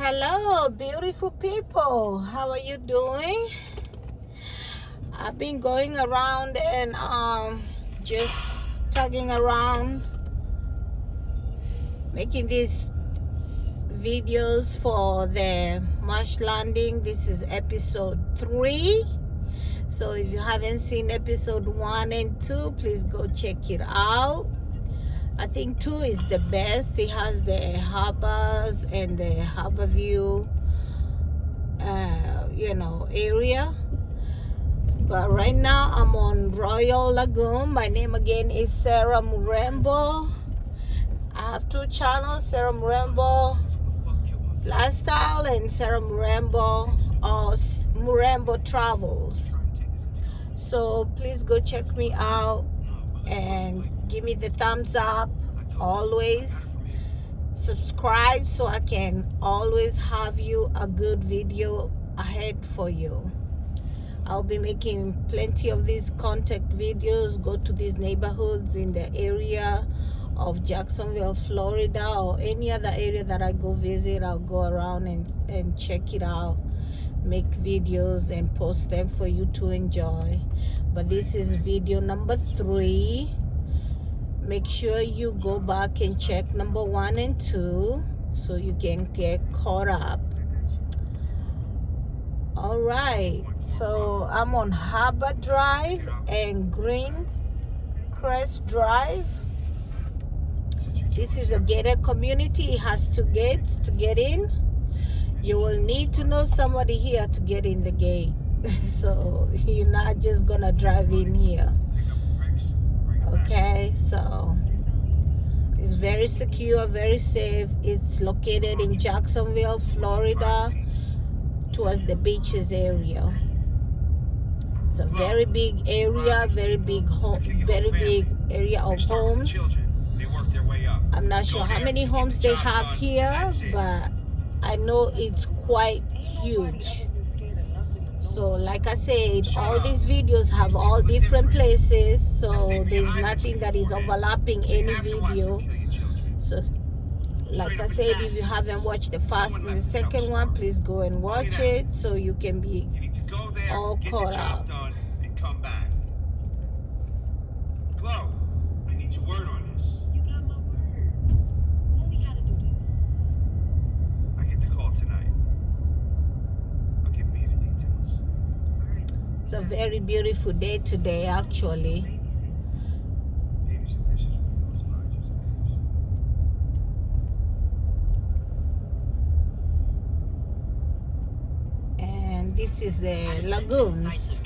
Hello, beautiful people. How are you doing? I've been going around and just tugging around, making these videos for the Marsh landing. This is episode 3. So if you haven't seen episode 1 and 2, please go check it out. I think 2 is the best. It has the harbors and the harbor view area. But right now I'm on Royal Lagoon. My name again is Sarah Murembo. I have 2 channels, Sarah Murembo Lifestyle and Sarah Murembo or Murembo Travels. So please go check me out and give me the thumbs up. Always subscribe so I can always have you a good video ahead for you. I'll be making plenty of these contact videos. Go to these neighborhoods in the area of Jacksonville, Florida, or any other area that I go visit. I'll go around and check it out, make videos and post them for you to enjoy. But this is video number 3. Make sure you go back and check number 1 and 2 so you can get caught up. All right, so I'm on Harbor Drive and Green Crest Drive. This is a gated community. It has 2 gates to get in. You will need to know somebody here to get in the gate. So you're not just gonna drive in here. Okay, so it's very secure, very safe. It's located in Jacksonville, Florida, towards the beaches area. It's a very big area, very big area of homes. I'm not sure how many homes they have here, but I know it's quite huge. So like I said, all these videos have all different places, so there's nothing that is overlapping any video. So like I said, if you haven't watched the first and the second one, please go and watch it so you can be all caught up. Chloe, I need your word on this. You got my word. When we gotta do this? I get the call tonight. I'll give me the details. Alright. It's a very beautiful day today, actually. And this is the lagoons.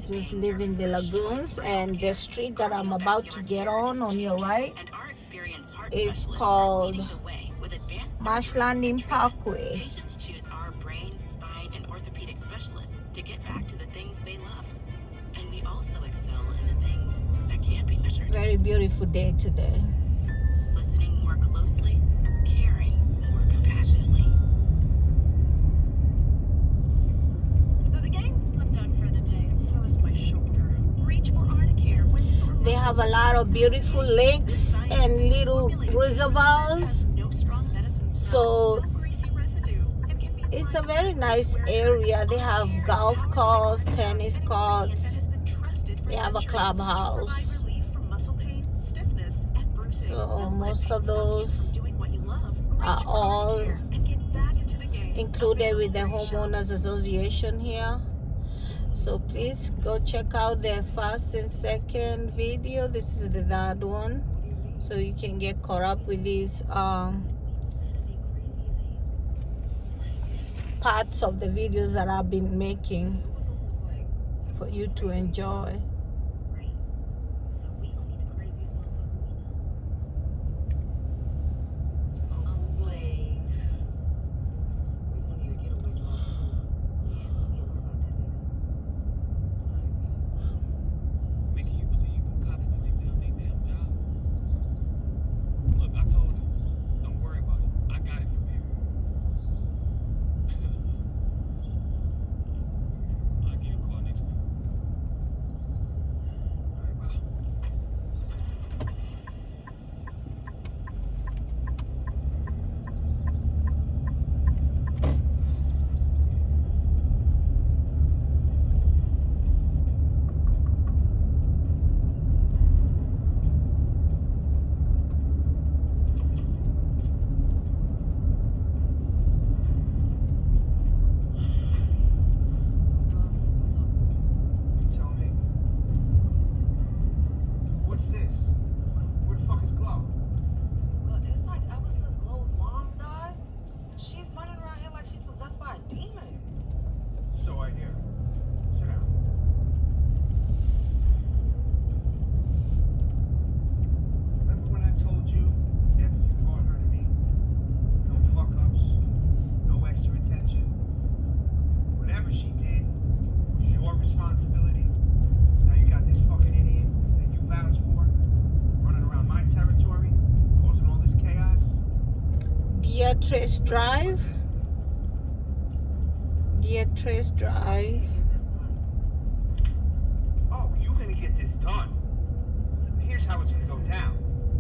Just living the lagoons, and the street that I'm about to get on your right, it's called Marsh Landing Parkway. Patients choose our brain, spine, and orthopedic specialists to get back to the things they love. And we also excel in the things that can't be measured. Very beautiful day today. Listening more closely, caring more compassionately. Another game? I'm done for the day, and so is my shoulder. Reach for Arnicare with sore They have a lot of beautiful lakes and little reservoirs. no strong medicine So no greasy residue, and can be it's a very nice area. They have golf courts, tennis that courts. has been trusted for They have a centuries to clubhouse. provide relief from muscle pain, stiffness, and bruising. So Don't let most pain of stop you from those doing what you love. are Reach for all Arnicare and get back into the game. included with the Available free shop. homeowners association here. So please go check out the first and second video. This is the third one, so you can get caught up with these parts of the videos that I've been making for you to enjoy. Making you believe the cops still ain't done their damn job. Look, I told him, don't worry about it. I got it from here. I'll give you a call next week. Beatrice Drive. Beatrice Drive. Oh, you're gonna get this done. Here's how it's gonna go down.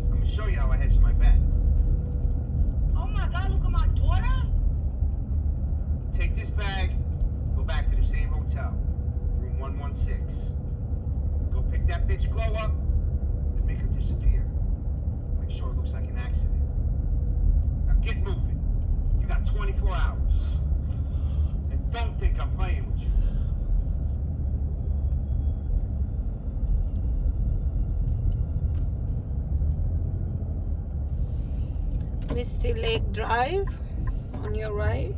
I'm gonna show you how I hedge my bet. Oh my God, look at my daughter. Take this bag, go back to the same hotel, room 116. Go pick that bitch Glow up and make her disappear. Make sure it looks like an accident. Now get moving. You got 24 hours. And don't think I'm playing with you. Misty Lake Drive on your right.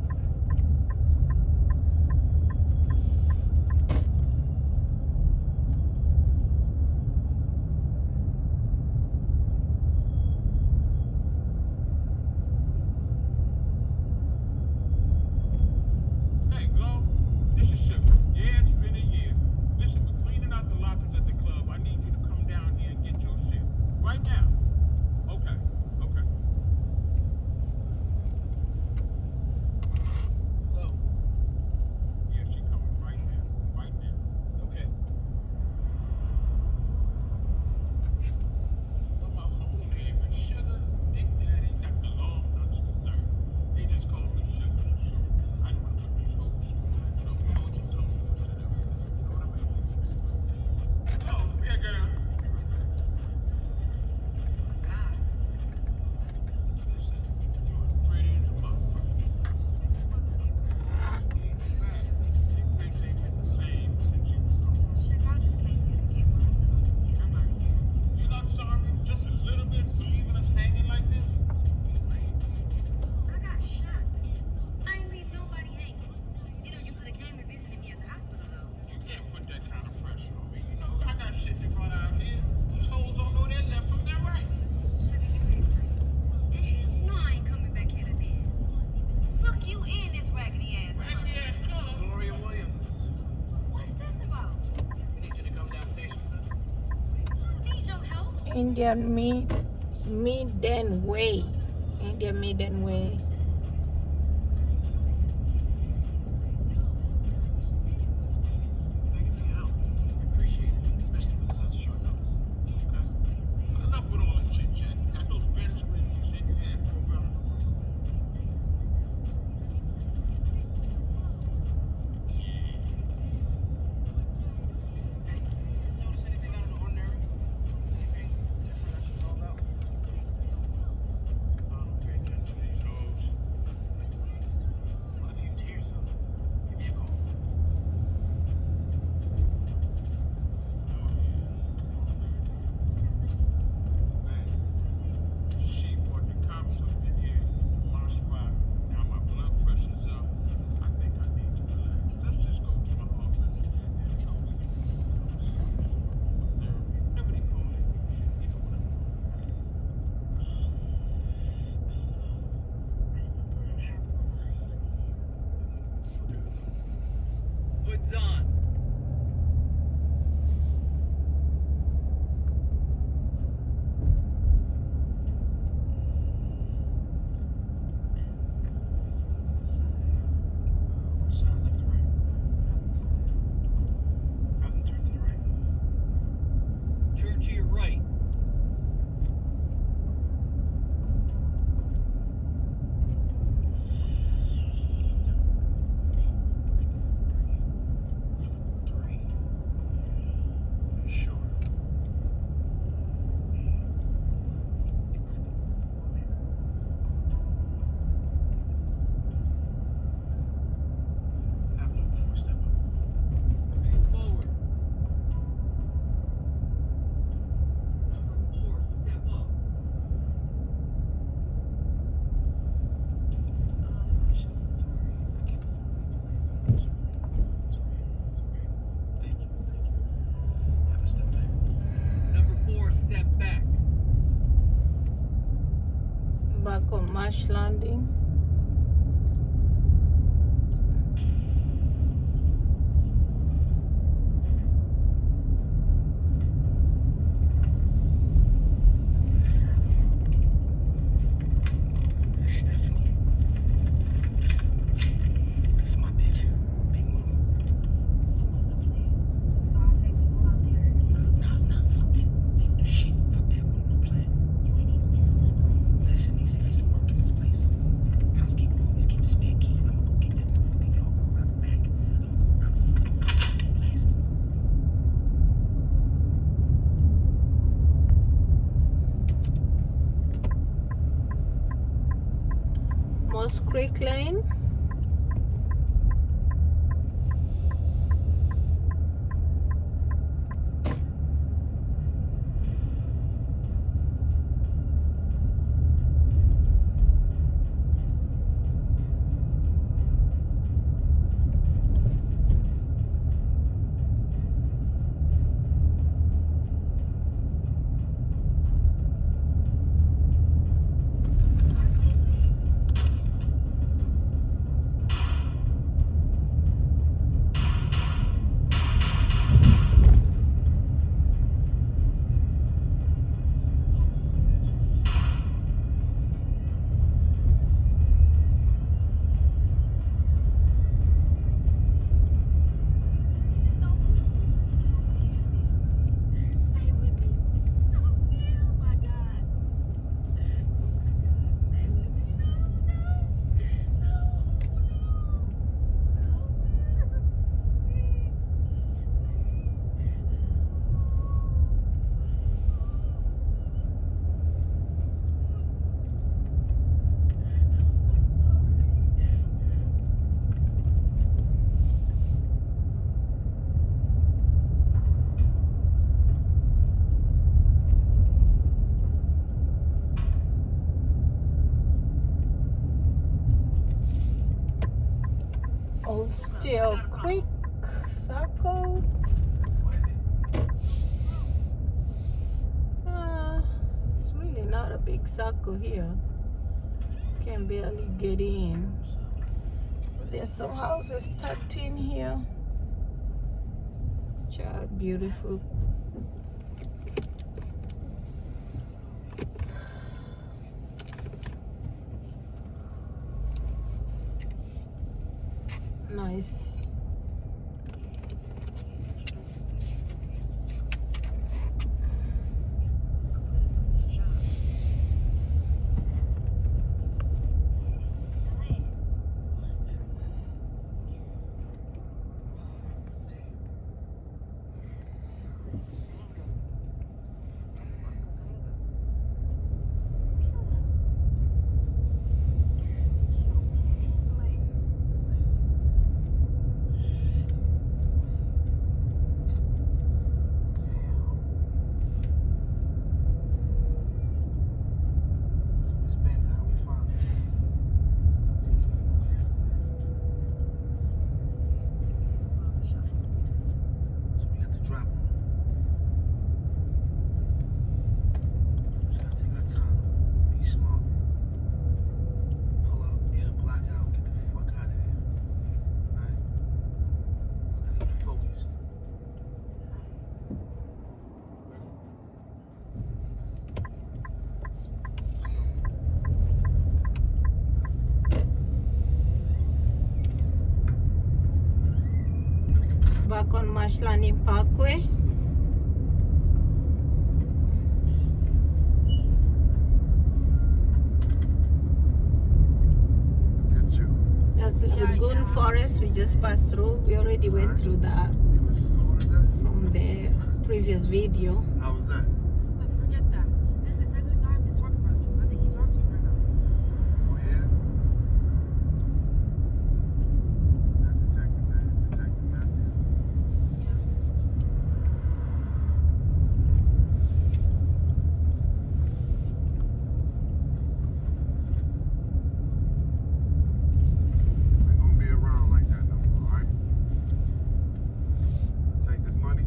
Hey, Glow, this is Sugar. Yeah, it's been a year. Listen, we're cleaning out the lockers at the club. I need you to come down here and get your shit. Right now. Okay, okay. Glow. Yeah, she coming right now. Right now. Okay. But my whole name is Sugar, Dick Daddy, got the long nuts to third. They just call me Sugar for short. I don't want to put these hoes in trouble. Hoes and toes and shit up. You know what I mean? Oh, yeah, girl. Be right back. God. Listen, you're pretty as a motherfucker. Your face ain't been the same since you was gone. Shit, I just came here to get my stuff. And I'm not here. You not sorry? Just a little bit for leaving us hanging like this? I got shot. I ain't leave nobody hanging. You know, you could have came and visited me at the hospital, though. You can't put that kind of pressure on me. You know, I got shit to run out here. These hoes don't know their left from their right. Sugar, you ain't right. And hell no, I ain't coming back here to dance. Fuck you and this raggedy ass Raggedy club. ass club. Gloria Williams. What's this about? We need you to come down station with us. Who needs your help? Indian Maiden Way. Indian Maiden Way. Thank you for your help. We appreciate it, especially with such short notice. Okay. But enough with all that chit chat. Got those Benz rims you said you had, bro, brother. Notice anything out of the ordinary? Anything different I should know about? I don't pay attention to these hoes. Well, if you hear something, give me a call. Oh, yeah. Man, she brought the cops up in here to my spot. Now my blood pressure's up. I think I need to relax. Let's just go to my office and you know, we can therapy. Whatever they call it. You know what I mean? Hood's on. Which side, left or right? Out and turn to the right. Turn to your right. Three. Sure. Have no before step up. Face forward. Number 4, step up. Shit, I'm sorry. I can't listen to you. It's okay. Thank you. Have a step back. Number 4, step back. Back on Marsh Landing. Stephanie. Moss Creek Lane. Old Steel Creek Circle. It's really not a big circle here. Can barely get in. There's some houses tucked in here. Child, beautiful. Nice. Back on Marsh Landing Parkway. That's Lagoon Forest we just passed through. We already went through that from the previous video. How was that? Look, forget that. This is exactly the guy I've been talking about you. I think he's on to you right now. Oh, yeah? Is that Detective Matthew? I ain't gonna be around like that no more, alright? Take this money.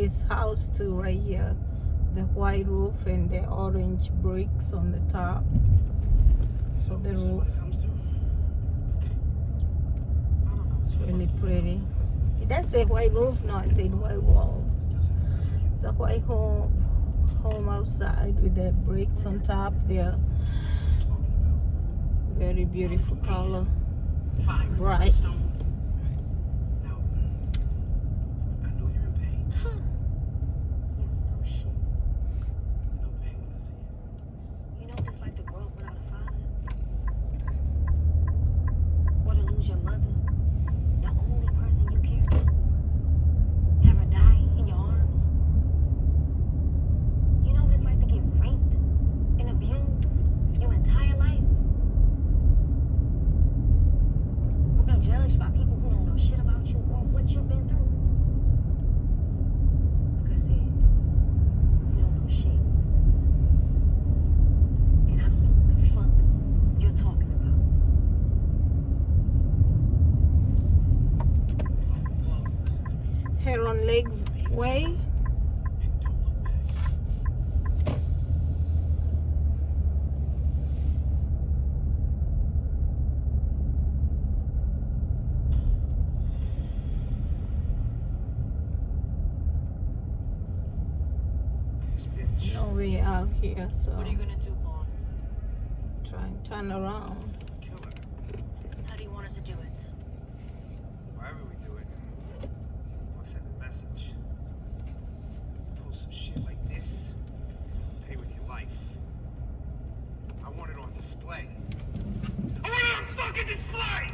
this house too, right here. The white roof and the orange bricks on the top of the roof. It's really pretty. It does say white roof, no, it said white walls. It's a white home outside with the bricks on top there. Very beautiful color. Bright. Now, I know you're in pain. You know shit. No pain when I see it. You know what it's like to grow up without a father? Or to lose your mother, the only person you care for. Have her die in your arms. You know what it's like to get raped and abused your entire life? Or be judged by people who don't know shit about you or what you've been through? Like I said, you don't know shit. And I don't know what the fuck you're talking about. Listen to me Heron Lake Way. and don't look back. This bitch. No way out here, so What are you gonna do, boss? try and turn around. Kill her. How do you want us to do it? However we do it, I'll send a message. Pull some shit like this. Pay with your life. I want it on display. I want it on fucking display!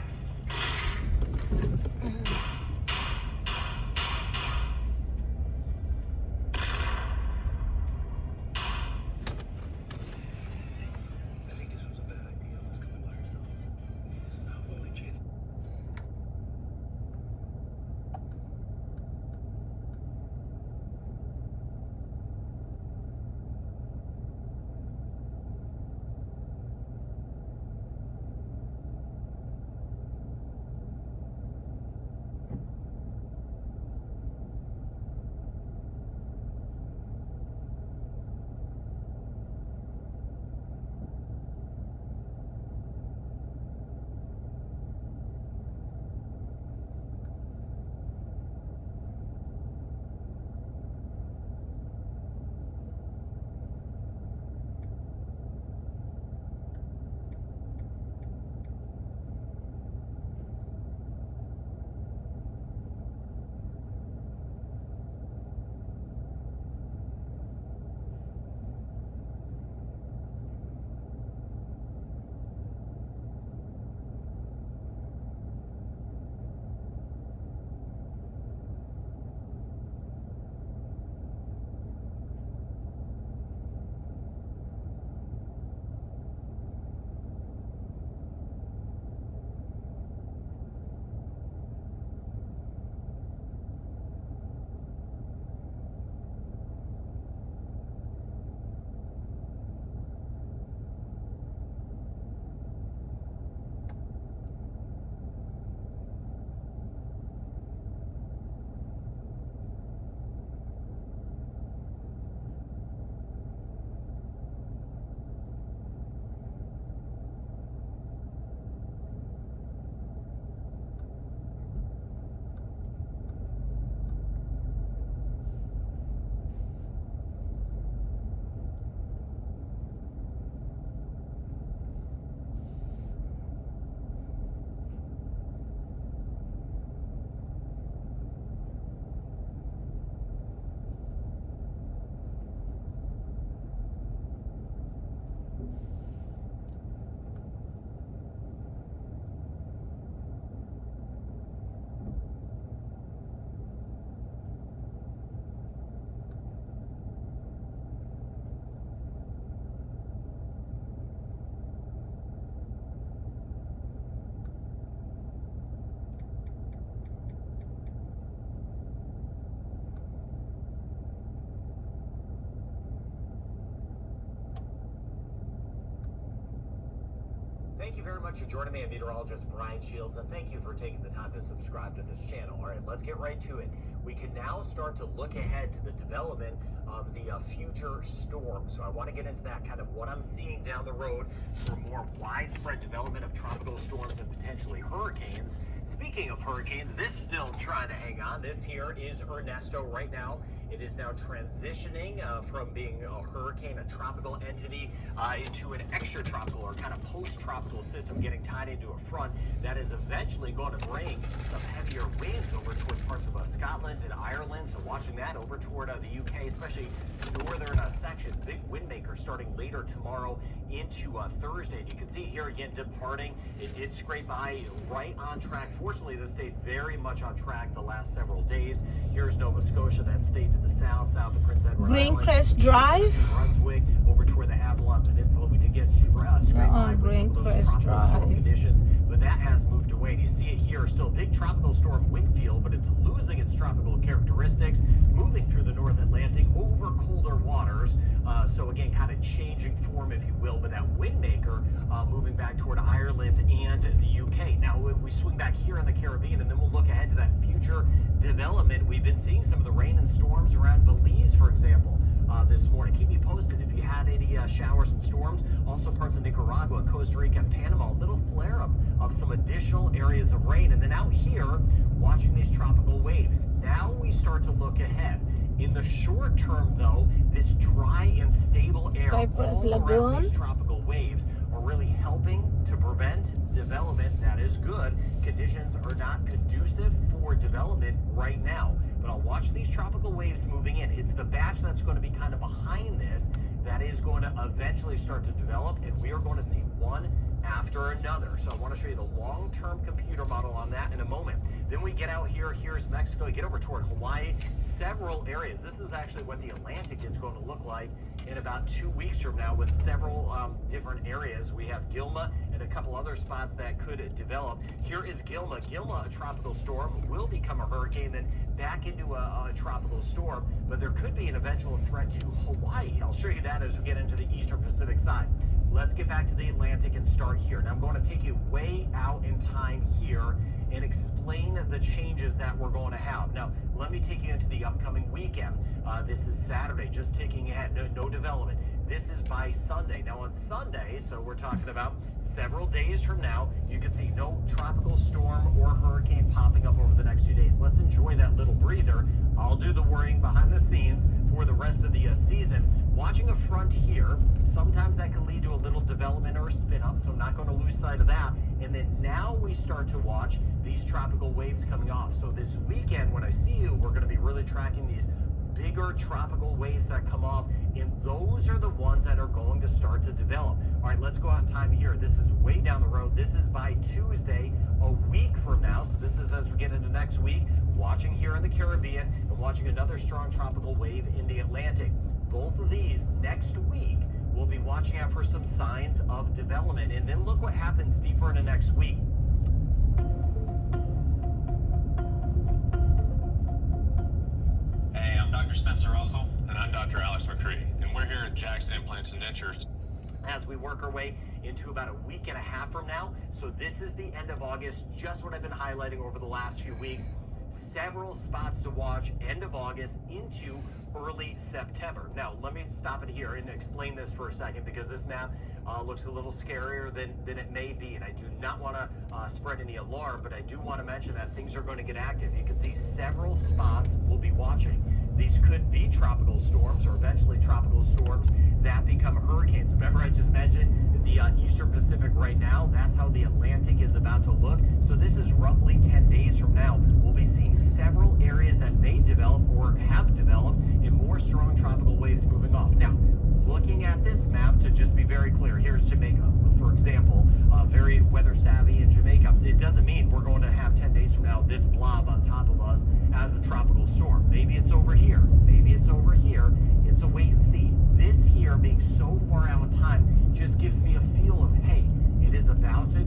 I think this was a bad idea. Let's come in by ourselves. This is our only chance. Thank you very much for joining me. I'm meteorologist Brian Shields, and thank you for taking the time to subscribe to this channel. All right, let's get right to it. We can now start to look ahead to the development of the future storm. So I want to get into that, kind of what I'm seeing down the road for more widespread development of tropical storms and potentially hurricanes. Speaking of hurricanes, this still trying to hang on. This here is Ernesto right now. It is now transitioning from being a hurricane, a tropical entity, into an extratropical or kind of post-tropical system, getting tied into a front that is eventually going to bring some heavier winds over toward parts of Scotland and Ireland. So watching that over toward the UK, especially northern sections. Big wind maker starting later tomorrow into Thursday. And you can see here again departing. It did scrape by right on track. Fortunately, this stayed very much on track the last several days. Here's Nova Scotia, that stayed to the south of Prince Edward Island. Greencrest Drive. Brunswick, over toward the Avalon Peninsula. We did get scraped by with some of those tropical storm conditions, but that has moved away. And you see it here, still a big tropical storm wind field, but it's losing its tropical characteristics, moving through the North Atlantic over colder waters. So again, kind of changing form, if you will, but that wind maker moving back toward Ireland and the UK. Now we swing back here in the Caribbean, and then we'll look ahead to that future development. We've been seeing some of the rain and storms around Belize, for example, this morning. Keep me posted if you had any showers and storms. Also parts of Nicaragua, Costa Rica, and Panama. A little flare up of some additional areas of rain. And then out here, watching these tropical waves. Now we start to look ahead. In the short term, though, this dry and stable air Cypress all around Lagoon. these tropical waves are really helping to prevent development. That is good. Conditions are not conducive for development right now. But I'll watch these tropical waves moving in. It's the batch that's going to be kind of behind this that is going to eventually start to develop, and we are going to see one after another. So I want to show you the long-term computer model on that in a moment. Then we get out here, here's Mexico, you get over toward Hawaii, several areas. This is actually what the Atlantic is going to look like in about 2 weeks from now, with several different areas. We have Gilma and a couple other spots that could develop. Here is Gilma. Gilma, a tropical storm, will become a hurricane, then back into a tropical storm, but there could be an eventual threat to Hawaii. I'll show you that as we get into the Eastern Pacific side. Let's get back to the Atlantic and start here. Now I'm going to take you way out in time here and explain the changes that we're going to have. Now, let me take you into the upcoming weekend. This is Saturday, just ticking ahead, no development. This is by Sunday. Now on Sunday, so we're talking about several days from now, you can see no tropical storm or hurricane popping up over the next few days. Let's enjoy that little breather. I'll do the worrying behind the scenes for the rest of the season. Watching a front here, sometimes that can lead to a little development or a spin up, so I'm not going to lose sight of that. And then now we start to watch these tropical waves coming off. So this weekend, when I see you, we're going to be really tracking these bigger tropical waves that come off, and those are the ones that are going to start to develop. All right, let's go out in time here. This is way down the road. This is by Tuesday, a week from now. So this is as we get into next week, watching here in the Caribbean and watching another strong tropical wave in the Atlantic. Both of these next week, we'll be watching out for some signs of development. And then look what happens deeper into next week. Hey, I'm Dr. Spencer Russell, and I'm Dr. Alex McCree, and we're here at Jack's Implants and Dentures. As we work our way into about a week and a half from now. So this is the end of August, just what I've been highlighting over the last few weeks. Several spots to watch end of August into early September. Now, let me stop it here and explain this for a second, because this map looks a little scarier than it may be, and I do not want to spread any alarm, but I do want to mention that things are going to get active. You can see several spots we'll be watching. These could be tropical storms, or eventually tropical storms that become hurricanes. Remember, I just mentioned the Eastern Pacific right now. That's how the Atlantic is about to look. So this is roughly 10 days from now. We'll be seeing several areas that may develop or have developed in more strong tropical waves moving off. Now, looking at this map, to just be very clear, here's Jamaica, for example, very weather savvy in Jamaica. It doesn't mean we're going to have 10 days from now this blob on top of us as a tropical storm. Maybe it's over here. Maybe it's over here. It's a wait and see. This here being so far out in time just gives me a feel of, hey, it is about to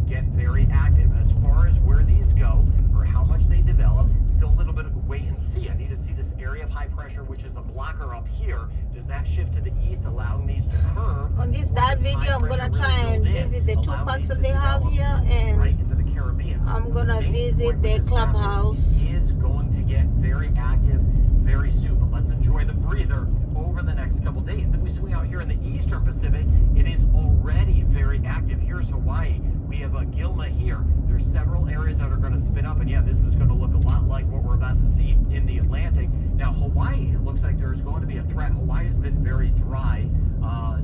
get very active. As far as where these go or how much they develop, still a little bit of a wait and and see. I need to see this area of high pressure, which is a blocker up here. Does that shift to the east, allowing these to curve? On this Or that does high video, I'm gonna pressure try really and build in, visit the two allowing parks these that to they have develop here, right and into the Caribbean? I'm Now, gonna the main visit point the with this map is clubhouse. it is going to get very active very soon, but let's enjoy the breather over the next couple days. Then we swing out here in the eastern Pacific. It is already very active. Here's Hawaii. We have Gilma here. There's several areas that are going to spin up, and yeah, this is going to look a lot like what we're about to see in the Atlantic. Now, Hawaii, it looks like there's going to be a threat. Hawaii has been very dry,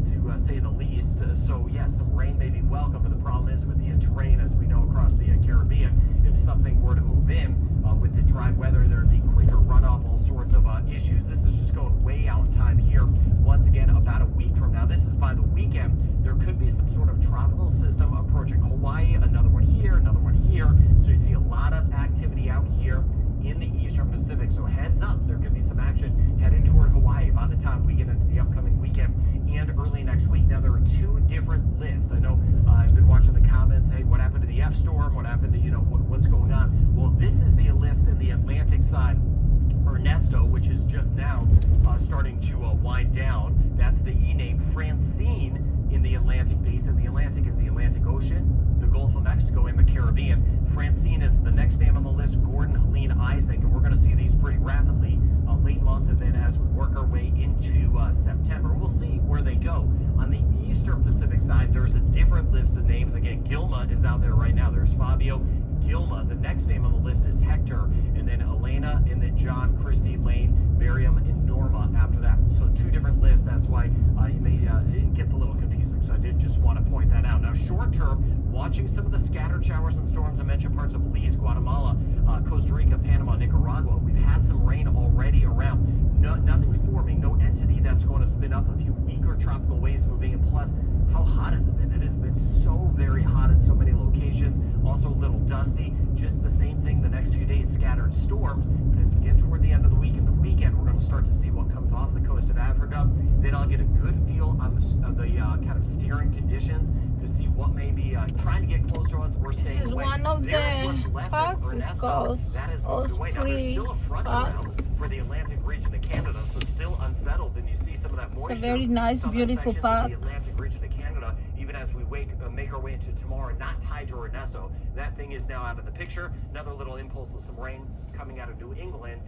to say the least. So, yeah, some rain may be welcome, but the problem is with the terrain, as we know, across the Caribbean, if something were to move in with the dry weather, there would be quicker runoff, all sorts of issues. This is just going way out in time here. Once again, about a week from now. This is by the weekend. There could be some sort of tropical system approaching Hawaii, another one here, another one here. So you see a lot of activity out here in the eastern Pacific. So heads up, there could be some action headed toward Hawaii by the time we get into the upcoming weekend and early next week. Now, there are two different lists. I know I've been watching the comments. Hey, what happened to the F storm? What happened to, what's going on? Well, this is the list in the Atlantic side. Ernesto, which is just now starting to wind down. That's the E name. Francine in the Atlantic basin. The Atlantic is the Atlantic Ocean, the Gulf of Mexico, and the Caribbean. Francine is the next name on the list. Gordon, Helene, Isaac, and we're going to see these pretty rapidly late month, and then as we work our way into September, we'll see where they go. On the eastern Pacific side, there's a different list of names. Again, Gilma is out there right now. There's Fabio, Gilma. The next name on the list is Hector, and then Elena, and then John, Christy, Lane, Miriam, and Norma after that. So two different lists. That's why you may it gets a little confusing. So I did just want to point that out. Now, short term, watching some of the scattered showers and storms. I mentioned parts of Belize, Guatemala, Costa Rica, Panama, Nicaragua. We've had some rain already around. Nothing forming, no entity that's going to spin up. A few weaker tropical waves moving, and plus, how hot has it been? It has been so very hot in so many locations. Also a little dusty. Just the same thing the next few days, scattered storms. But as we get toward the end of the week and the weekend, we're going to start to see what comes off the coast of Africa. Then I'll get a good feel on the kind of steering conditions to see what may be trying to get close to us or staying away. This is one of the parks. It's called Osprey Park. For the Atlantic region of Canada, so still unsettled, and you see some of that moisture. It's a very nice, beautiful park. The Atlantic region of Canada, even as we make our way into tomorrow, not tied to Ernesto. That thing is now out of the picture. Another little impulse of some rain coming out of New England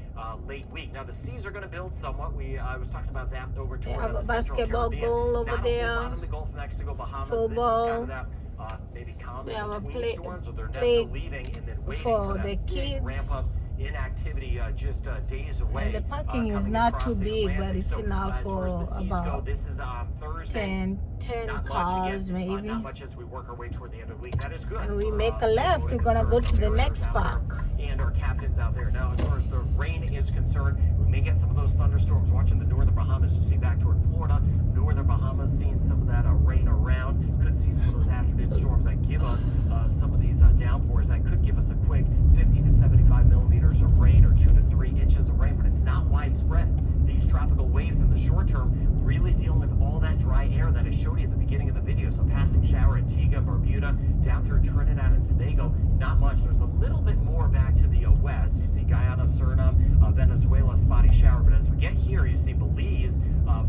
late week. Now the seas are going to build somewhat. I was talking about that over toward They have the a Central basketball Caribbean. goal over Not there. A whole lot in the Gulf of Mexico, Bahamas. Football. This is kind of that maybe calm They have a between play storms with Ernesto leaving and then waiting for that the big kids. ramp up in activity just days away. And the parking is coming not across too the big, but Atlantic. it's So, enough as far as the for seas go, about this is Thursday. 10 Not much cars again, maybe. not much as we work our way toward the end of the week. That is good. And we for, make a left, we're gonna go to the next park. And our captains out there. Now, as far as the rain is concerned, we may get some of those thunderstorms watching the northern Bahamas. You see back toward Florida, northern Bahamas, seeing some of that rain around. Could see some of those afternoon storms that give us some of these downpours that could give us a quick 50 to 75 millimeters of rain or 2 to 3 inches of rain, but it's not widespread. These tropical waves in the short term really dealing with all that dry air that I showed you at the beginning of the video. So passing shower at Antigua, Barbuda, down through Trinidad and Tobago, not much. There's a little bit more back to the west. You see Guyana, Suriname, Venezuela, spotty shower. But as we get here, you see Belize,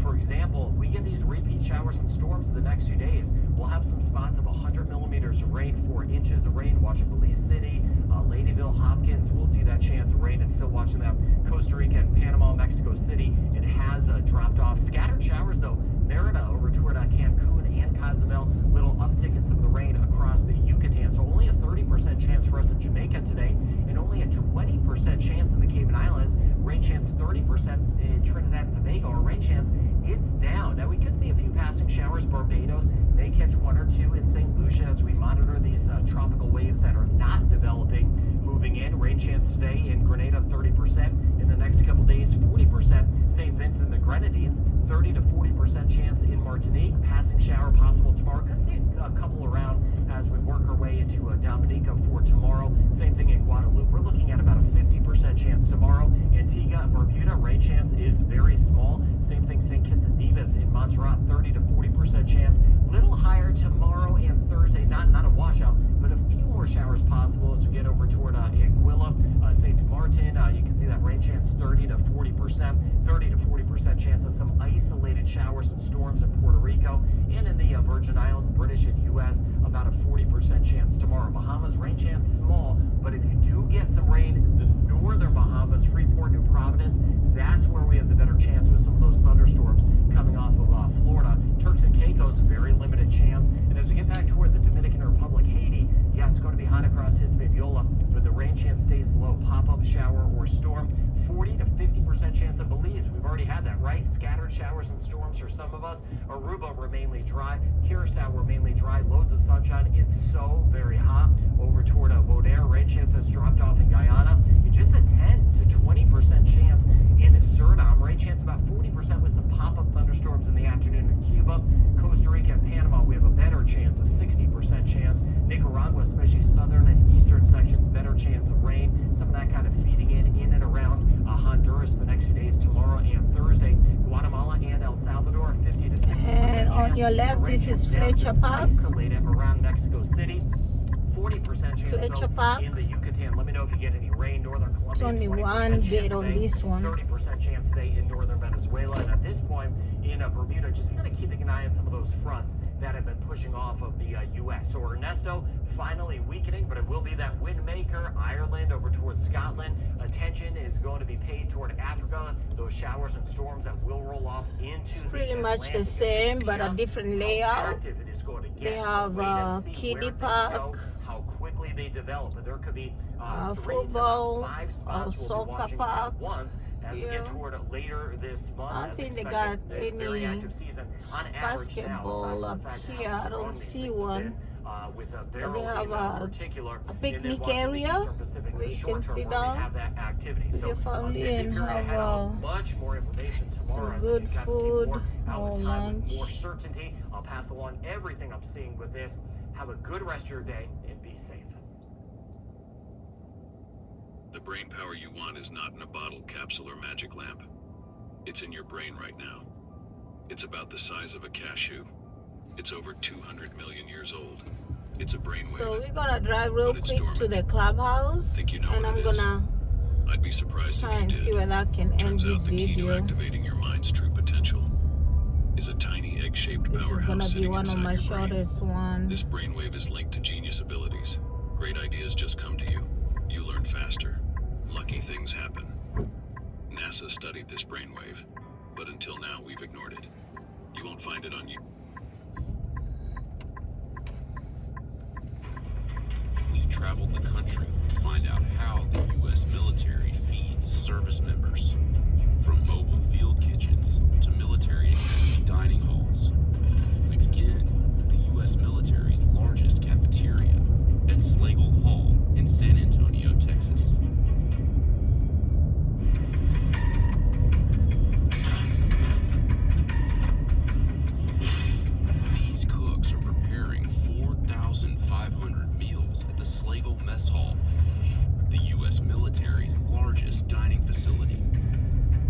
for example, if we get these repeat showers and storms in the next few days, we'll have some spots of 100 millimeters of rain, 4 inches of rain, watching Belize City, Ladyville, Hopkins. We'll see that chance of rain. And still watching that Costa Rica and Panama, Mexico City. It has dropped off. Scattered showers, though. Merida over toward Cancun and Cozumel. Little uptick in some of the rain across the Yucatan. So only a 30% chance for us in Jamaica today, and only a 20% chance in the Cayman Islands. Rain chance 30% in Trinidad and Tobago. Our rain chance, it's down. Now we could see a few passing showers. Barbados may catch 1 or 2 in St. Lucia as we monitor these tropical waves that are not developing, moving in. Rain chance today in Grenada 30%. In the next couple days 40%. St. Vincent and the Grenadines 30 to 40% chance in Martinique. Passing shower possible tomorrow. Could see a couple around as we work our way into Dominica for tomorrow. Same thing in Guadeloupe. We're looking at about a 50% chance tomorrow. Antigua and Barbuda, rain chance is very small. Same thing St. Kitts and Nevis in Montserrat, 30 to 40% chance. Little higher tomorrow and Thursday. Not a washout, but a few more showers possible as we get over toward Anguilla, St. Martin. You can see that rain chance 50%, 30 to 40% chance of some isolated showers and storms in Puerto Rico, and in the Virgin Islands, British and U.S., about a 40% chance tomorrow. Bahamas, rain chance small, but if you do get some rain, the northern Bahamas, Freeport, New Providence, that's where we have the better chance with some of those thunderstorms coming off of Florida. Turks and Caicos, very limited chance. And as we get back toward the Dominican Republic, Haiti, yeah, it's going to be hot across Hispaniola, but the rain chance stays low. Pop-up shower or storm. 40 to 50% chance of Belize. We've already had that, right? Scattered showers and storms for some of us. Aruba, we're mainly dry. Curacao, we're mainly dry. Loads of sunshine. It's so very hot. Over toward Bonaire, rain chance has dropped off in Guyana. And just a 10 to 20% chance in Suriname. Rain chance about 40% with some pop-up thunderstorms in the afternoon in Cuba. Costa Rica and Panama, we have a better chance, a 60% chance. Nicaragua, especially southern and eastern sections, better chance of rain. Some of that kind of feeding in and around Honduras the next few days, tomorrow and Thursday. Guatemala and El Salvador, 50 to 60% And on chance. your left, Rain this is chance down Fletcher just Park. isolated around Mexico City. 40% chance Fletcher though, Park. in the Yucatan. Let me know if you get any rain. Northern Colombia, It's only 20% one chance gate on today, this one. 30% chance today in northern Venezuela. And at this point in Bermuda, just kind of keeping an eye on some of those fronts that have been pushing off of the U.S. So Ernesto finally weakening, but it will be that wind maker. Ireland over towards Scotland. Attention is going to be paid toward Africa. Those showers and storms that will roll off into It's the pretty much the Atlantic. same, but a Just different how layout. active it is going to get. They have Wait and see kiddie where things park, go, how quickly they develop. But there could be 3 to football, 5 spots we'll be soccer watching park. at once as we Yeah. get toward later this month. I as think they expected, got a very any active season on average now, basketball aside from the up fact here. how I don't strong these see things have one. been, with a But barrel they have in particular. a And then picnic watching the area Eastern Pacific in where the you short can term sit where we down have that activity. with So your family busy and period ahead. have I'll have much more information tomorrow some as good we got to see food more out or in time with lunch. more certainty. I'll pass along everything I'm seeing with this. Have a good rest of your day and be safe. The brain power you want is not in a bottle, capsule, or magic lamp. It's in your brain right now. It's about the size of a cashew. It's over 200 million years old. It's a brainwave. So we're gonna drive real But it's quick to dormant. the clubhouse, Think you know and what I'm it is? gonna I'd be surprised try if you and did. see whether I can end Turns this out the key to video. activating your mind's true potential is a tiny egg-shaped This is powerhouse gonna be sitting one of inside my your brain. shortest ones. This brainwave is linked to genius abilities. Great ideas just come to you. You learn faster. Lucky things happen. NASA studied this brainwave, but until now we've ignored it. You won't find it on you. We traveled the country to find out how the U.S. military feeds service members. From mobile field kitchens to military academy dining halls. We begin with the U.S. military's largest cafeteria at Slagle Hall in San Antonio, Texas. These cooks are preparing 4,500 meals at the Slagle Mess Hall, the U.S. military's largest dining facility.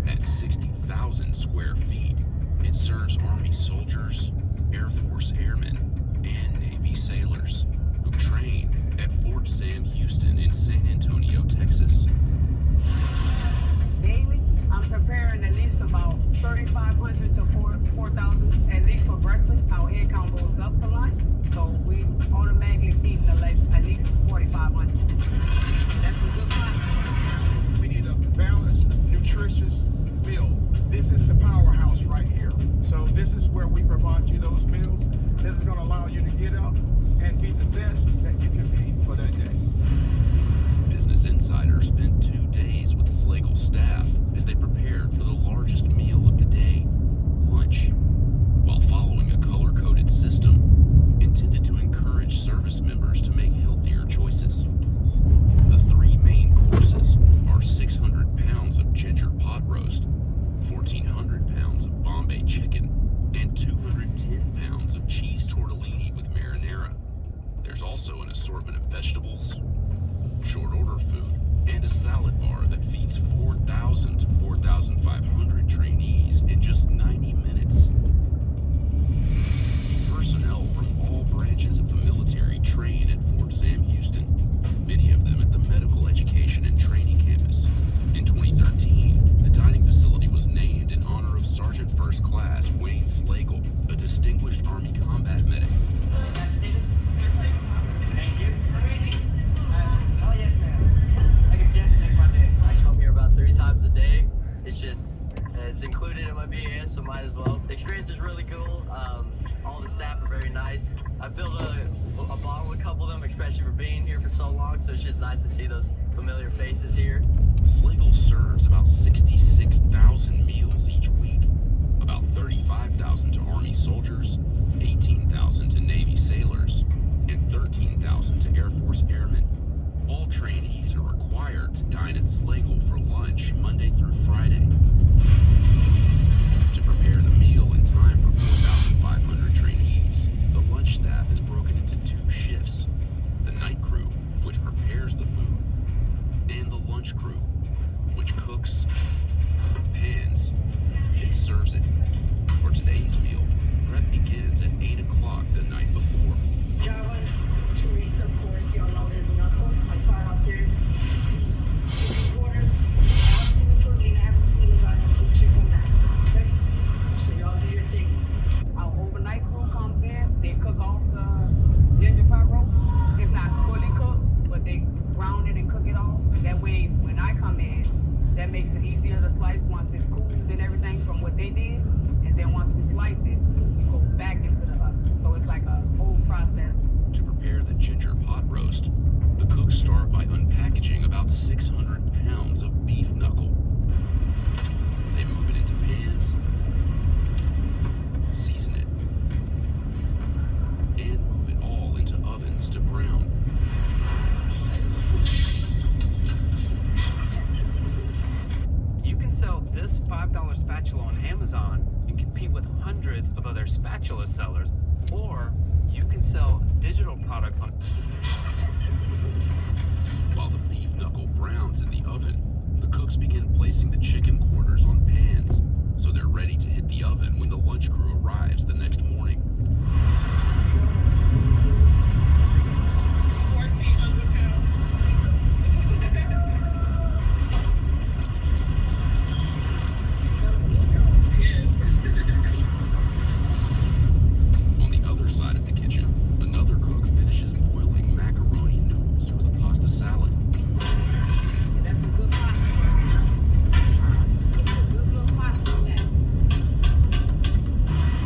At 60,000 square feet, it serves Army soldiers, Air Force airmen, and Navy sailors who train at Fort Sam Houston in San Antonio, Texas. Daily, I'm preparing at least about 3,500 to 4,000, at least for breakfast. Our head count goes up for lunch, so we automatically feed at least 4,500. That's some good pasta. We need a balanced, nutritious meal. This is the powerhouse right here. So this is where we provide you those meals. This is going to allow you to get up and be the best that you can be for that day. Business Insider spent 2 days with Slagle staff as they prepared for the largest meal of the day, lunch, while following a color-coded system intended to encourage service members to make healthier choices. The 3 main courses are 600 pounds of ginger pot roast, 1,400 pounds of Bombay chicken, and 210 pounds of cheese tortellini with marinara. There's also an assortment of vegetables, short order food, and a salad It's included in my BAS, so might as well. The experience is really cool. All the staff are very nice. I built a bond with a couple of them, especially for being here for so long, so it's just nice to see those familiar faces here. Slagle serves about 66,000 meals each week, about 35,000 to Army soldiers, 18,000 to Navy sailors, and 13,000 to Air Force airmen. All trainees are required to dine at Slagle for lunch Monday through Friday. To prepare the meal in time for 4,500 trainees, the lunch staff is broken into 2 shifts: the night crew, which prepares the food, and the lunch crew, which cooks, pans, and serves it. For today's meal, prep begins at 8 o'clock the night before. Java, Teresa, of course, y'all know there's another one. I saw it out there. Chicken quarters. I haven't seen the turkey, I haven't seen the lasagna. We'll check on that. Okay? So y'all do your thing. Our overnight crew comes in. They cook off the ginger pot roast. It's not fully cooked, but they brown it and cook it off. That way, when I come in, that makes it easier to slice once it's cooled and everything from what they did. And then once we slice it, we go back into the oven. So it's like a whole process. To prepare the ginger pot roast, the cooks start by unpackaging about 600 pounds of beef knuckle. They move it into pans, season it, and move it all into ovens to brown. You can sell this $5 spatula on Amazon and compete with hundreds of other spatula sellers, or you can sell digital products on. While the beef knuckle browns in the oven, the cooks begin placing the chicken quarters on pans, so they're ready to hit the oven when the lunch crew arrives the next morning. 1,400 pounds. On the other side of the kitchen, another cook finishes boiling macaroni noodles for the pasta salad. That's some good pasta right now. Good little pasta on that.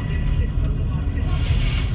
Then sit for about 10 minutes.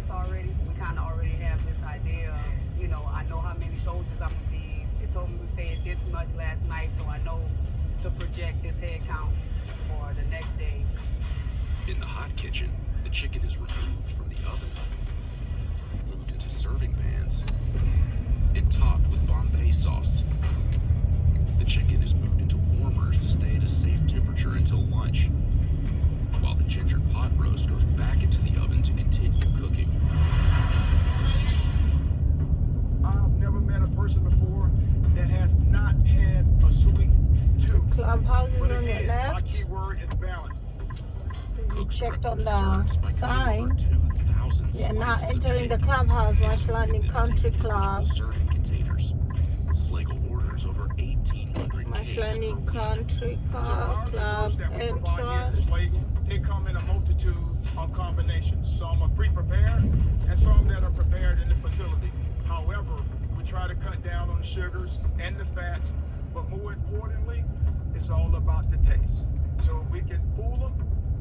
this already, so we kind of already have this idea of, you know, I know how many soldiers I'm gonna feed. It told me we fed this much last night, so I know to project this head count for the next day. In the hot kitchen, the chicken is removed from the oven, moved into serving pans, and topped with Bombay sauce. The chicken is moved into warmers to stay at a safe temperature until lunch, while the ginger pot roast goes back into the oven to continue cooking. I've never met a person before that has not had a sweet tooth. Clubhouse is But on your again, my left. key word is balance. You Cooks checked on breakfast the desserts by cutting over sign. 2,000 We are now slices of entering the bacon, clubhouse, Marsh Landing them Country into Club. individual serving containers. Schlegel orders over 1,800 Marsh cakes Landing per week. Country So our Club desserts that we provide here at entrance. Slagel, they come in a multitude of combinations. Some are pre-prepared and some that are prepared in the facility. However, we try to cut down on the sugars and the fats, but more importantly, it's all about the taste. So if we can fool them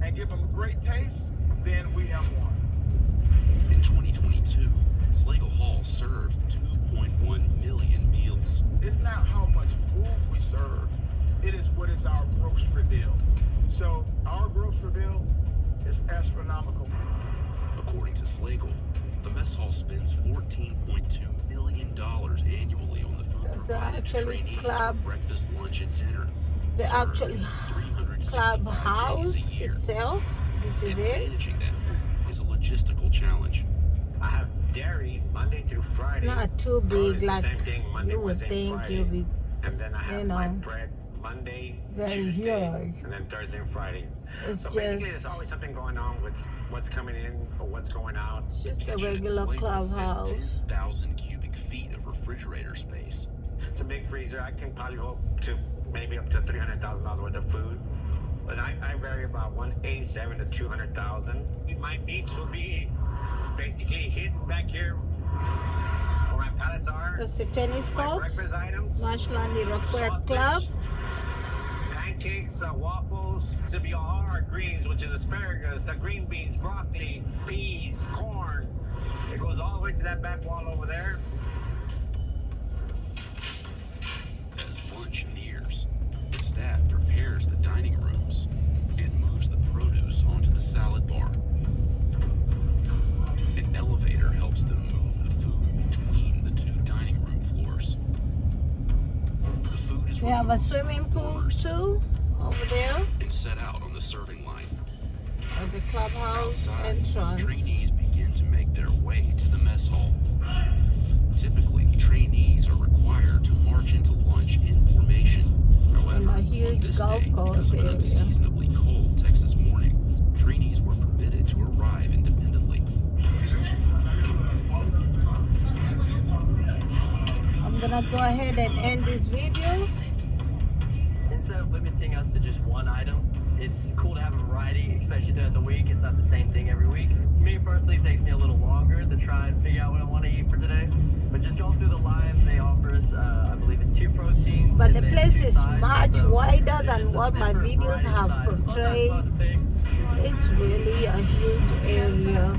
and give them a great taste, then we have won. In 2022, Schlegel Hall served 2.1 million meals. It's not how much food we serve, it is what is our grocery bill. So our grocery bill is astronomical. According to Schlegel, the mess hall spends $14.2 million annually on the food That's provided to actually trainees club. for breakfast, lunch, and dinner. The Served actually 365 clubhouse days a year. itself. This is And it. managing that food is a logistical challenge. I have dairy Monday through Friday. It's not too big It's the like same thing, Monday, you would Wednesday, think Friday. you'll be And then I have you my know, bread Monday, very Tuesday, huge. and then Thursday and Friday. It's So basically, just there's always something going on with what's coming in or what's going out. it's just a Kitchen at regular Schlegel clubhouse. has 10,000 cubic feet of refrigerator space. It's a big freezer. I can probably go to maybe up to $300,000 worth of food. But I vary about 187 to 200,000. My meats will be basically hidden back here where my pallets are. That's the tennis My courts. breakfast items. Marsh Landing Required sausage, Club. Pancakes, waffles, to be all our greens, which is asparagus, green beans, broccoli, peas, corn. It goes all the way to that back wall over there. As lunch nears, the staff prepares the dining rooms and moves the produce onto the salad bar. An elevator helps them move the food between the two dining room floors. The food is We have a removed swimming from pool warmers too over there and set out on the serving line. at the clubhouse Outside, entrance. trainees begin to make their way to the mess hall. Typically, trainees are required to march into lunch in formation. However, In a on huge this golf day, course because of an area. unseasonably cold Texas morning, trainees were permitted to arrive independently. I'm gonna go ahead and end this video. Instead of limiting us to just one item, it's cool to have a variety, especially throughout the week. It's not the same thing every week. Me personally, it takes me a little longer to try and figure out what I want to eat for today. But just going through the line, they offer us, I believe it's 2 proteins. But and the then place 2 is sides, much so wider it's than just a what my different videos variety of have sizes. Sometimes portrayed. it's hard to pick. It's really a huge area.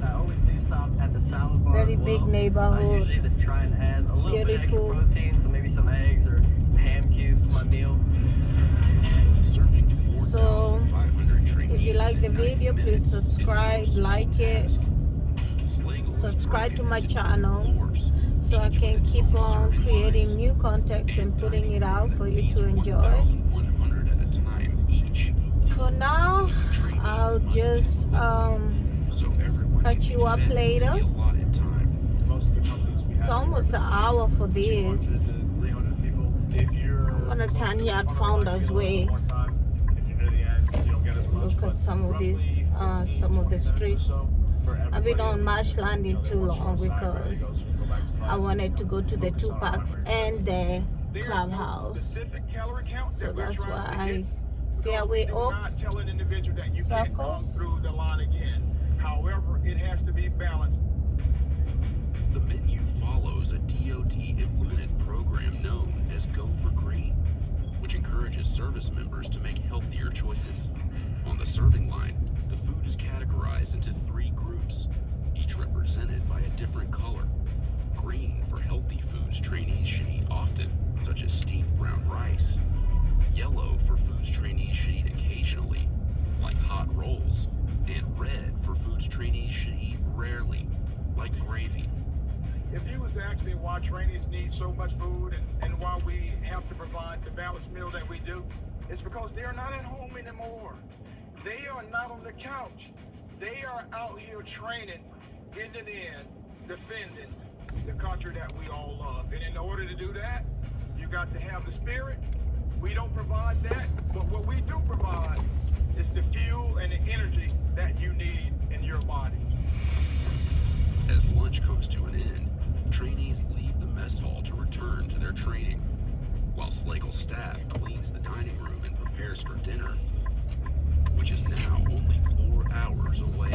I always do stop at the salad bar Very as well. big I neighborhood. usually try and add a little bit extra Beautiful. protein, so maybe some eggs or some ham cubes to my meal. Serving So, 4,500 trainees if you like the in 90 video, please minutes is no subscribe, small like it, task. Schlegel is subscribe to broken my into 2 channel floors, so I each can with its keep own on serving creating lines, new content and putting dining it out room for that you feeds to enjoy. 1,100 at a time each. For now, I'll just So everyone catch can you be up fed later. the allotted time. Most of the companies we have. It's almost an hour for this. 200 to 300 people. If you're On a close to tiny the yard front of the line, Founders you get a little Way. more time. If you're near the end, you don't get as much. Look at but some of roughly these, 15, some of the 20 minutes or streets. so for I've been everybody. on Marsh You know, Landing they too want you long on site, ready to go, because so you can go back to I class wanted and to go to the focus 2 on parks primary and studies. the There's no clubhouse. specific calorie count So that we're that's trying why to I hit, because fairway we do not oaks, tell an individual that you can't circle. come through the line again. However, it has to be balanced. The menu follows a DoD-implemented program known as Go for Green, which encourages service members to make healthier choices. On the serving line, the food is categorized into 3 groups, each represented by a different color. Green for healthy foods trainees should eat often, such as steamed brown rice. Yellow for foods trainees should eat occasionally, like hot rolls. And red for foods trainees should eat rarely, like gravy. If you was to ask me why trainees need so much food and why we have to provide the balanced meal that we do, it's because they are not at home anymore. They are not on the couch. They are out here training, getting it in, defending the country that we all love. And in order to do that, you got to have the spirit. We don't provide that, but what we do provide is the fuel and the energy that you need in your body. As lunch comes to an end, trainees leave the mess hall to return to their training, while Slagle staff cleans the dining room and prepares for dinner, which is now only 4 hours away.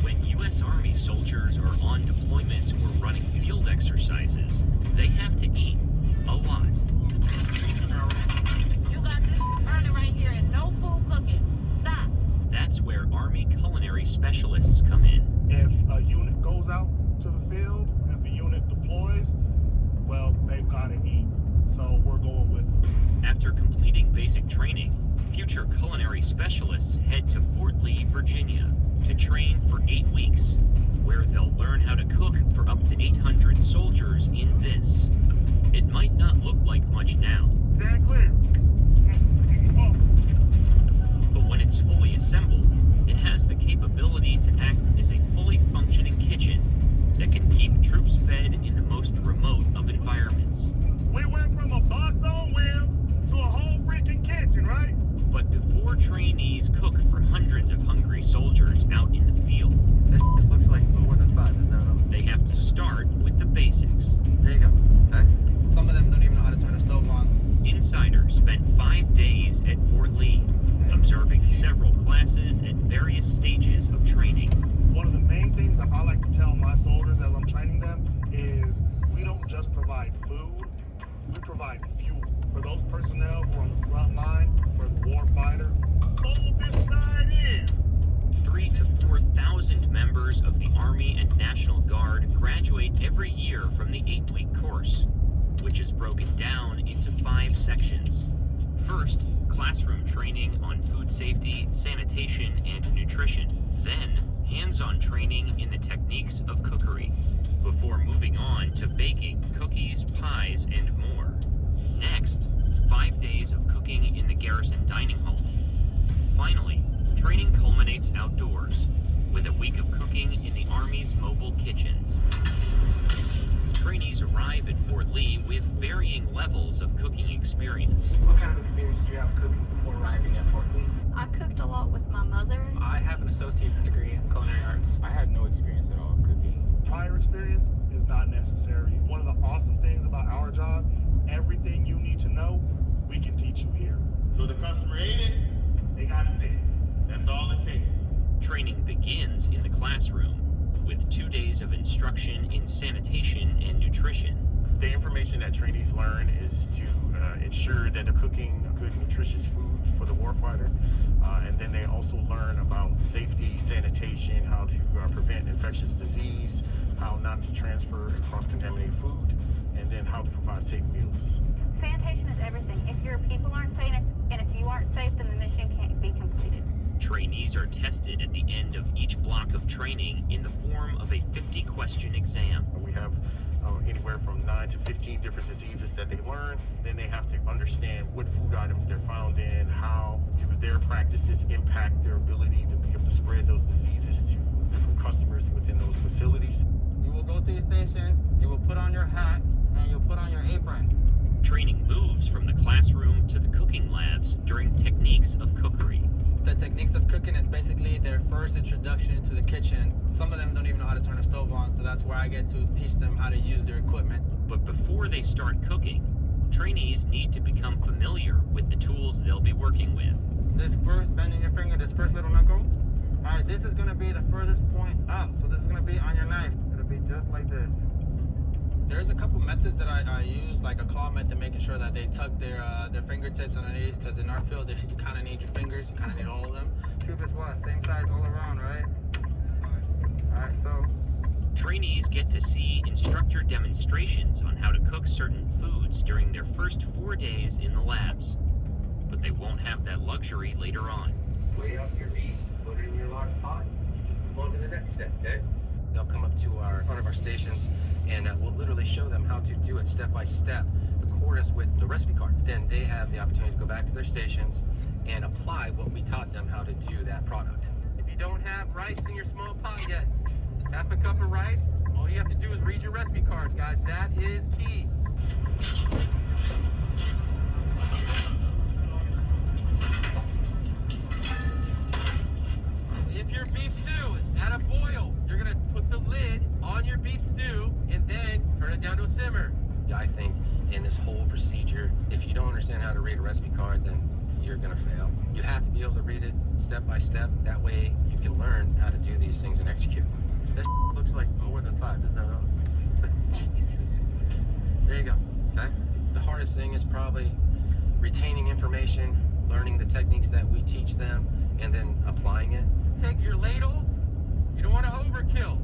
When U.S. Army soldiers are on deployment or running field exercises, they have to eat a lot. You got this burning right here and no food cooking. Stop. That's where Army culinary specialists come in. If a unit goes out to the field, if a unit deploys, well, they've got to eat. So we're going with them. After completing basic training, future culinary specialists head to Fort Lee, Virginia, to train for 8 weeks, where they'll learn how to cook for up to 800 soldiers in this. It might not look like much now, Stand clear. Oh. but when it's fully assembled, it has the capability to act as a fully functioning kitchen that can keep troops fed in the most remote of environments. We went from a box on wheels to a whole freaking kitchen, right? But before trainees cook for hundreds of hungry soldiers out in the field, This looks like more than 5, isn't that? they have to start with the basics. There you go. Okay. Some of them don't even know how to turn a stove on. Insider spent 5 days at Fort Lee, observing several classes at various stages of training. One of the main things that I like to tell my soldiers as I'm training them is we don't just provide food, we provide fuel. For those personnel who are on the front line, for the war fighter, hold this side in. 3,000 to 4,000 members of the Army and National Guard graduate every year from the 8-week course, which is broken down into 5 sections. First, classroom training on food safety, sanitation, and nutrition. Then, hands-on training in the techniques of cookery, before moving on to baking, cookies, pies, and more. Next, 5 days of cooking in the garrison dining hall. Finally, training culminates outdoors, with a week of cooking in the Army's mobile kitchens. Trainees arrive at Fort Lee with varying levels of cooking experience. What kind of experience did you have cooking before arriving at Fort Lee? I cooked a lot with my mother. I have an associate's degree in culinary arts. I had no experience at all cooking. Prior experience is not necessary. One of the awesome things about our job, everything you need to know, we can teach you here. So the customer ate it, they got sick. That's all it takes. Training begins in the classroom, with 2 days of instruction in sanitation and nutrition. The information that trainees learn is to ensure that they're cooking good, nutritious food for the warfighter. And then they also learn about safety, sanitation, how to prevent infectious disease, how not to transfer and cross-contaminate food, and then how to provide safe meals. Sanitation is everything. If your people aren't safe, and if you aren't safe, then the mission can't be completed. Trainees are tested at the end of each block of training in the form of a 50-question exam. We have anywhere from 9 to 15 different diseases that they learn. Then they have to understand what food items they're found in, how do their practices impact their ability to be able to spread those diseases to different customers within those facilities. You will go to your stations, you will put on your hat, and you'll put on your apron. Training moves from the classroom to the cooking labs during techniques of cookery. The techniques of cooking is basically their first introduction to the kitchen. Some of them don't even know how to turn a stove on, so that's where I get to teach them how to use their equipment. But before they start cooking, trainees need to become familiar with the tools they'll be working with. This first, bending your finger, this first little knuckle. All right, this is gonna be the furthest point up, so this is gonna be on your knife. It'll be just like this. There's a couple methods that I use, like a claw method, making sure that they tuck their fingertips underneath, because in our field, you kind of need your fingers, you kind of need all of them. Cube is what? Same size all around, right? Alright, so Trainees get to see instructor demonstrations on how to cook certain foods during their first 4 days in the labs. But they won't have that luxury later on. Weigh up your meat, put it in your large pot, move on to the next step, okay? They'll come up to one of our stations and we'll literally show them how to do it step by step, accordance with the recipe card. Then they have the opportunity to go back to their stations and apply what we taught them how to do that product. If you don't have rice in your small pot yet, half a cup of rice, all you have to do is read your recipe cards, guys. That is key. If your beef stew is at a boil, you're gonna put the lid on your beef stew and then turn it down to a simmer. I think in this whole procedure, if you don't understand how to read a recipe card, then you're gonna fail. You have to be able to read it step by step. That way you can learn how to do these things and execute. That looks like more than 5, doesn't it? Jesus. There you go, okay? The hardest thing is probably retaining information, learning the techniques that we teach them, and then applying it. Take your ladle. You don't want to overkill.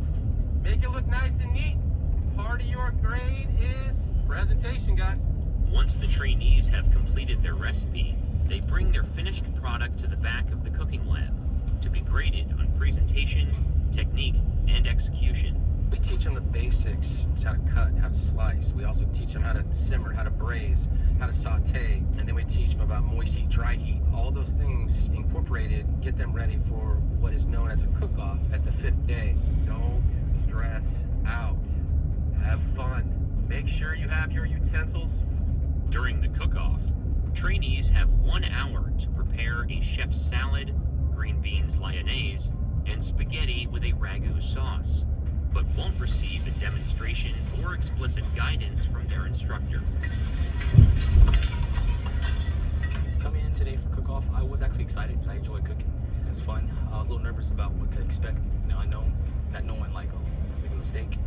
Make it look nice and neat. Part of your grade is presentation, guys. Once the trainees have completed their recipe, they bring their finished product to the back of the cooking lab to be graded on presentation, technique, and execution. We teach them the basics. It's how to cut, how to slice. We also teach them how to simmer, how to braise, how to saute, and then we teach them about moist heat, dry heat. All those things incorporated get them ready for what is known as a cook-off at the 5th day. Don't stress out. Have fun. Make sure you have your utensils. During the cook-off, trainees have 1 hour to prepare a chef's salad, green beans lyonnaise, and spaghetti with a ragu sauce, but won't receive a demonstration or explicit guidance from their instructor. Coming in today for cook-off, I was actually excited. I enjoy cooking. It's fun. I was a little nervous about what to expect, the unknown, not knowing like a big mistake.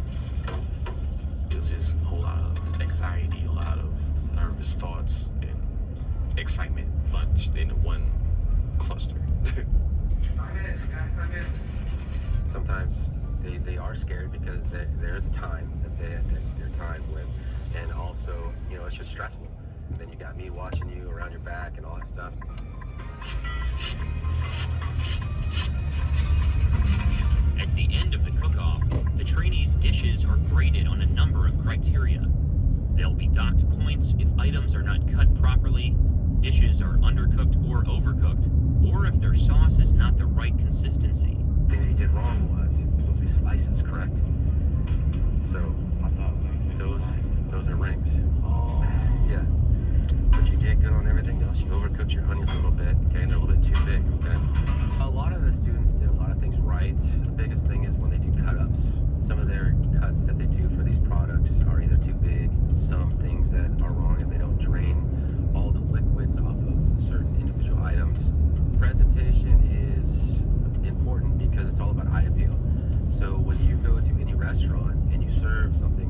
It was just a whole lot of anxiety, a lot of nervous thoughts, and excitement bunched into one cluster. Sometimes they are scared because there is a time that they're timed with, and also, you know, it's just stressful. And then you got me watching you around your back and all that stuff. At the end of the cook-off, the trainees' dishes are graded on a number of criteria. There'll be docked points if items are not cut properly, dishes are undercooked or overcooked, or if their sauce is not the right consistency. The thing that you did wrong was supposed to be slices, correct? So those are rings. Oh. Yeah. But you did good on everything else. You overcooked your onions a little bit, okay? And they're a little bit too big, okay? A lot of the students did a lot of things right. The biggest thing is when they do cut-ups. Some of their cuts that they do for these products are either too big. Some things that are wrong is they don't drain all the liquids off of certain individual items. Presentation is important because it's all about eye appeal. So when you go to any restaurant and you serve something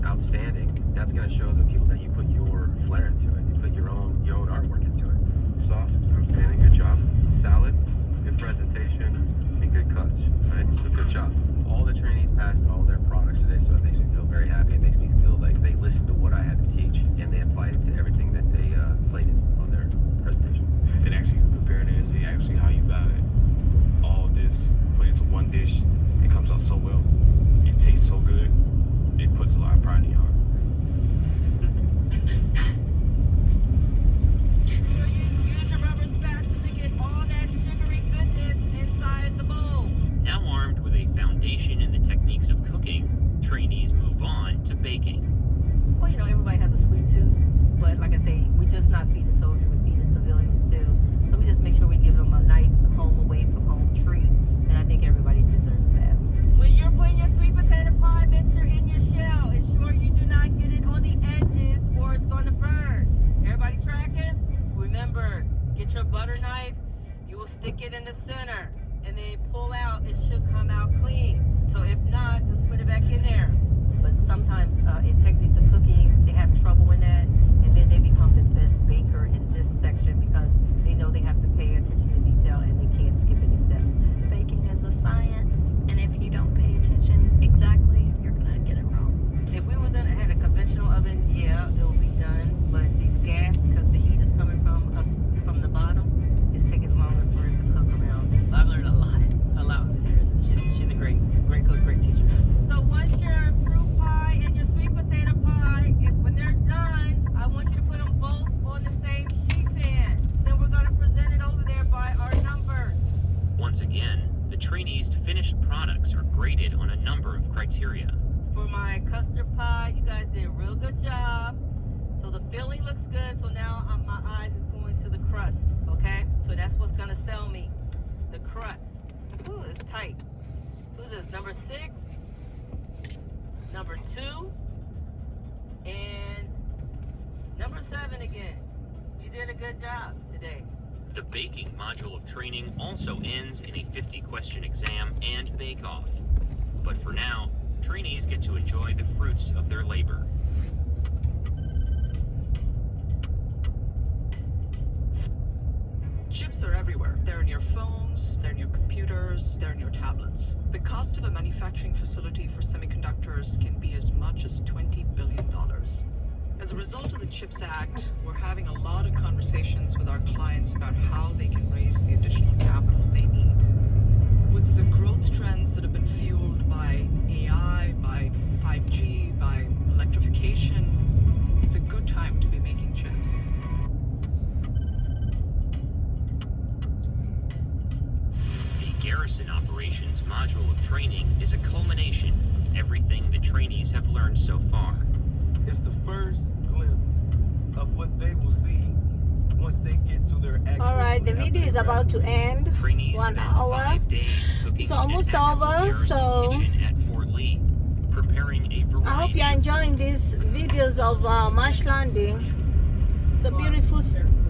outstanding, that's going to show the people that you put your flair into it. You put your own artwork into it. Sauce, outstanding, good job. Salad, good presentation, and good cuts. Right? So good job. All the trainees passed all their products today, so it makes me feel very happy. It makes me feel like they listened to what I had to teach and they applied it to everything that they plated on their presentation. And actually comparing it and see actually how you got all this put into one dish. It comes out so well. It tastes so good. It puts a lot of pride in your heart. Use your rubber spatula to get all that sugary goodness inside the bowl. Now armed with a foundation in the techniques of cooking, trainees move on to baking. Well, you know, everybody has a sweet tooth, but like I say, we just not feed the soldiers, we feed the civilians too. So we just make sure we give them a nice home away from home treat, and I think everybody deserves that. When you're putting your sweet potato pie mixture in your shell, ensure you do not get it on the edges or it's going to burn. Everybody tracking? Remember, get your butter knife, you will stick it in the center, and then pull out, it should come out clean. So if not, just put it back in there. But sometimes in techniques of cooking, they have trouble in that, and then they become the best baker in this section because they know they have to pay attention to detail and they can't skip it criteria. For my custard pie, you guys did a real good job. So the filling looks good. So now my eyes is going to the crust. Okay, so that's what's gonna sell me, the crust. Ooh, it's tight. Who's this? Number 6, number 2, and number 7 again. You did a good job today. The baking module of training also ends in a 50-question exam and bake-off. But for now, trainees get to enjoy the fruits of their labor. Chips are everywhere. They're in your phones, they're in your computers, they're in your tablets. The cost of a manufacturing facility for semiconductors can be as much as $20 billion. As a result of the CHIPS Act, we're having a lot of conversations with our clients about how they can raise the additional capital they need. With the growth trends that have been fueled by AI, by 5G, by electrification, it's a good time to be making chips. The Garrison Operations module of training is a culmination of everything the trainees have learned so far. It's the first glimpse of what they will see once they get to their actual. All right, the video is about to end. Trainees 1 spent hour. 5 days cooking It's in almost an actual over, Garrison so kitchen at Fort Lee, preparing a variety I hope you're enjoying these videos of Marsh Landing. It's a beautiful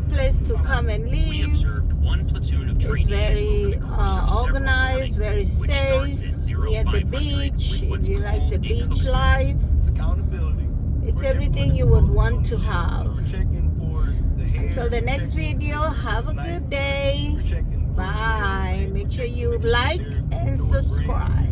place to come and We live. observed one platoon of It's trainees very over the course of several organized, mornings, very which starts safe, at near the 0500 beach. with If what's you like called the a beach coaster. life, It's accountability. it's everything you would want to have. We're checking for the hair. Until the next video, have a good day. Bye. Make sure you like and subscribe.